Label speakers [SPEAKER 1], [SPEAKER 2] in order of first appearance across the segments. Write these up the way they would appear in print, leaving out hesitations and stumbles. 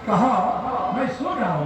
[SPEAKER 1] कहा मैं सो रहा हूँ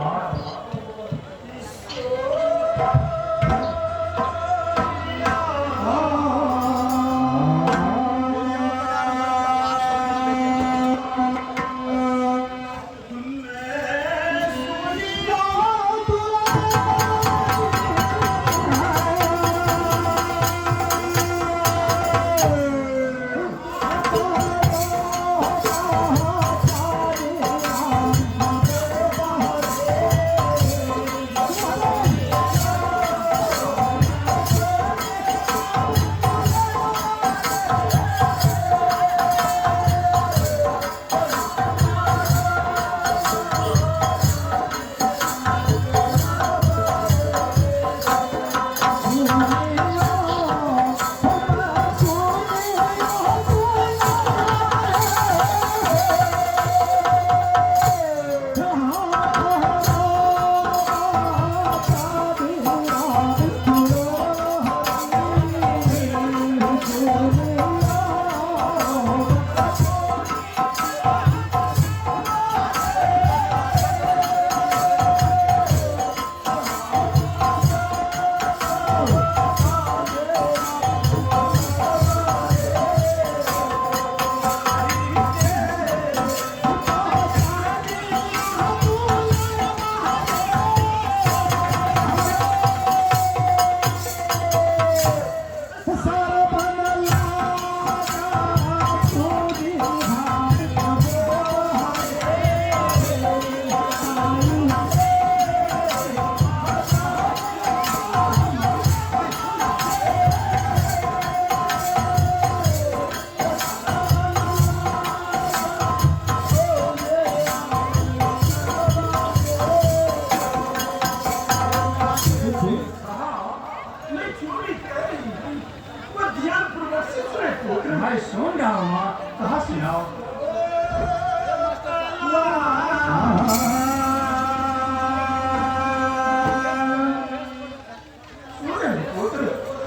[SPEAKER 1] मैं सुन रहा हूँ कहाँ सुनाओ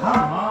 [SPEAKER 1] हाँ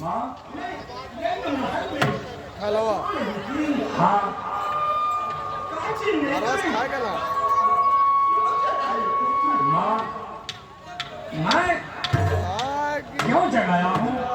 [SPEAKER 1] माँ
[SPEAKER 2] हॅलो
[SPEAKER 1] हाँ
[SPEAKER 2] महाराज काय केला
[SPEAKER 1] माँ मैं क्यों जगाया हूँ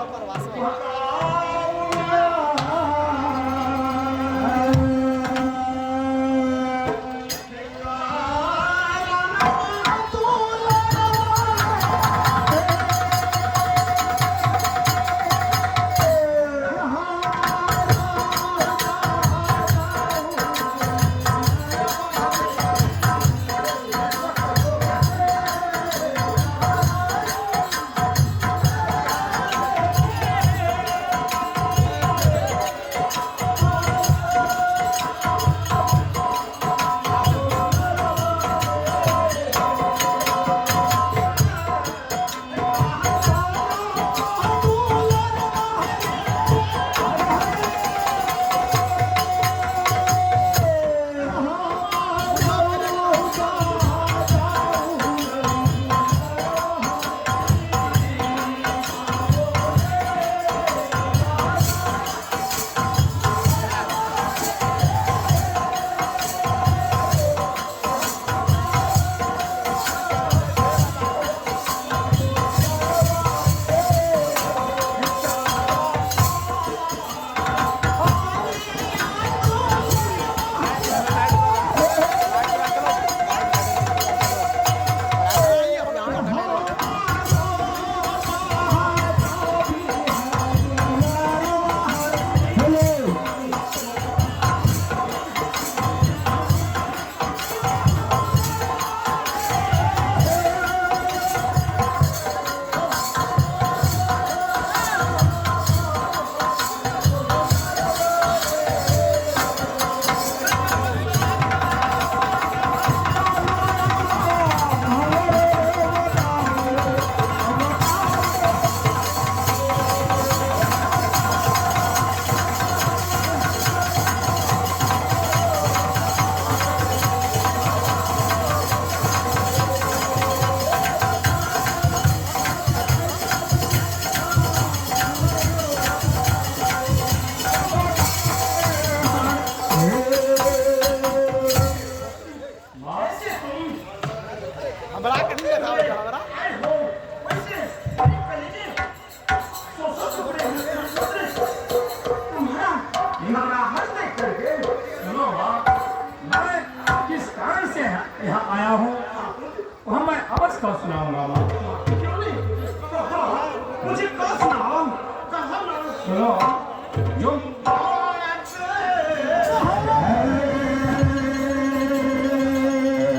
[SPEAKER 1] कैसे तुम
[SPEAKER 2] हमारा कहीं का था हमारा
[SPEAKER 1] आए हो वैसे कलीजे सो पड़े तुम्हारा हमारा हाथ देख करके सुनो मैं किस कारण से यहाँ आया हूँ वहाँ मैं अवश्य कह सुनाऊंगा माँ क्यों नहीं मुझे कह सुनाओ कहा ना सुनो जो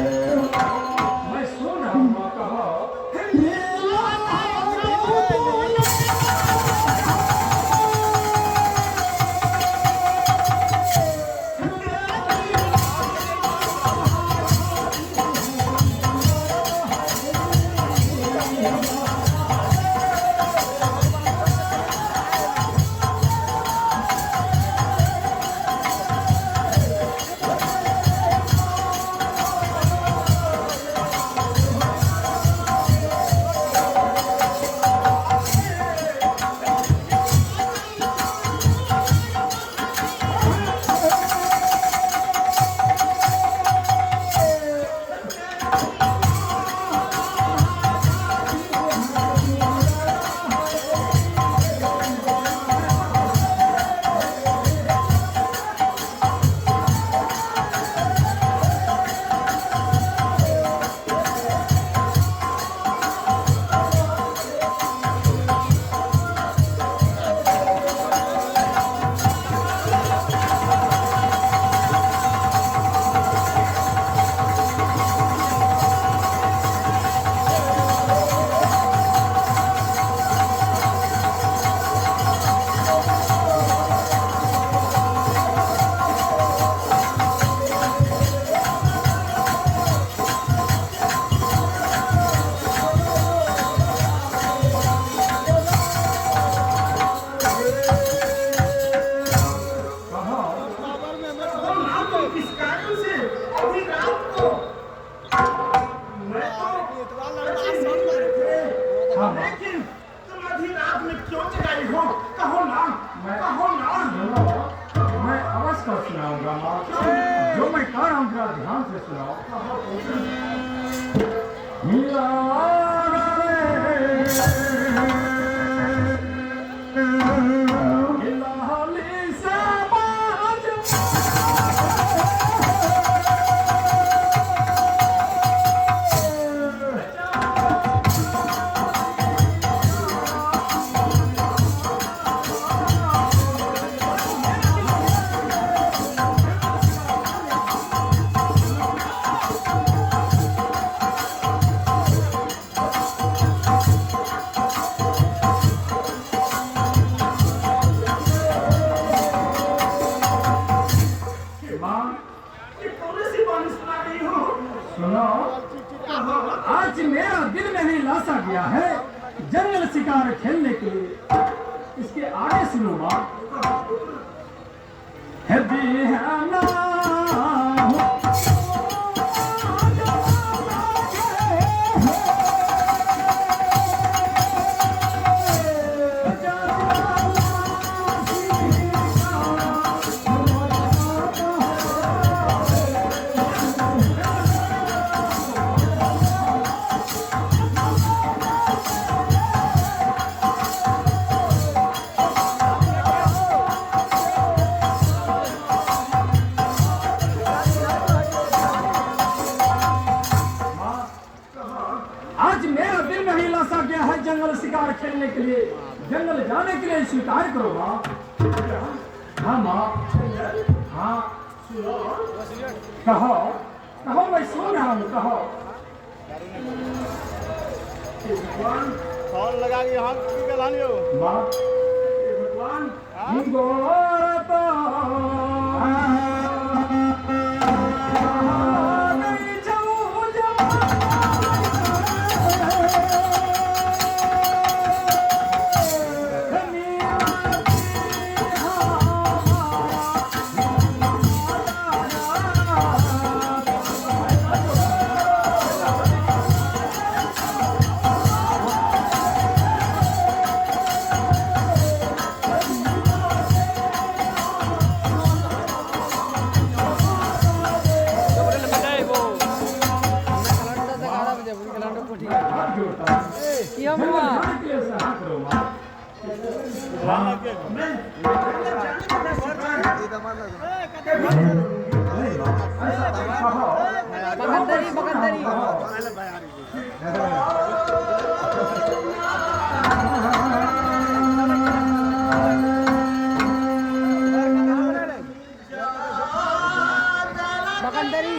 [SPEAKER 1] मैं सुन रहा हूँ माँ कहो किस कारण से अभी रात को मैं तो लेकिन तुम अभी रात में क्यों जगाई हो कहो ना मैं अवश्य कर सुनाऊंगा माँ जो मैं कह रहा हूँ जरा ध्यान से सुनाओ आज मेरा दिल में भी लासा गया है जंगल शिकार खेलने के लिए इसके आगे सुनो माँ है दीवाना जंगल शिकार खेलने के लिए जंगल जाने के लिए स्वीकार करो माँ हाँ माँ हाँ कहो कहो मैं सुन रहा हूँ कहो भगवान
[SPEAKER 2] कौन लगा के यहाँ
[SPEAKER 1] माँ भगवान हाँ मैं
[SPEAKER 3] बकंदरी बकंदरी बकंदरी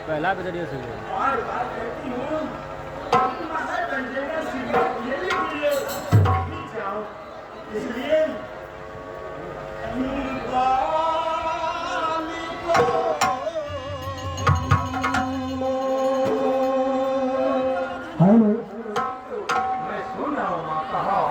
[SPEAKER 4] पहला बेदरिया से
[SPEAKER 1] और बात कहती हूँ महाबंदर का सिगरेट खेलने के लिए नहीं जाओ इसलिए मैं सुन रहा हूँ माँ कहो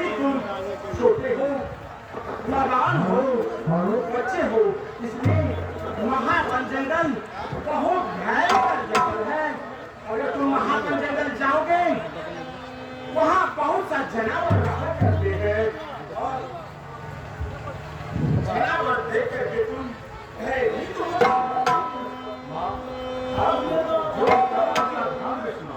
[SPEAKER 1] छोटे हो नादान हो बच्चे हो इसलिए महावन जंगल बहुत भयंकर जंगल है। अगर तुम महावन जंगल जाओगे वहाँ बहुत सा जानवर रहा करते हैं और जानवर देख करके तुम भयभीत हो जाओगे। अब जो अपना ध्यान में सुनो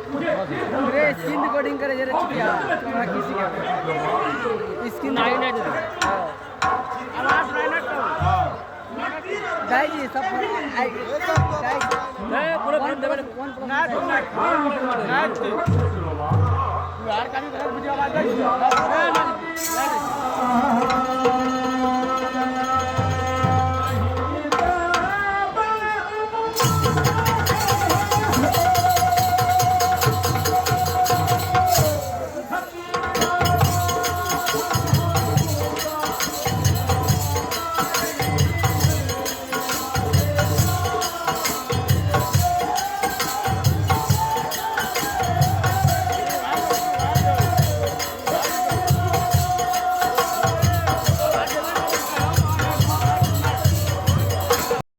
[SPEAKER 3] स्किन रिकॉर्डिंग करे जरा चुकिया बाकी से स्किन आवाज रहना तो गाइस ये सब गाइस मैं पूरा फिल्म देवे नाच यार का भी वीडियो आवाज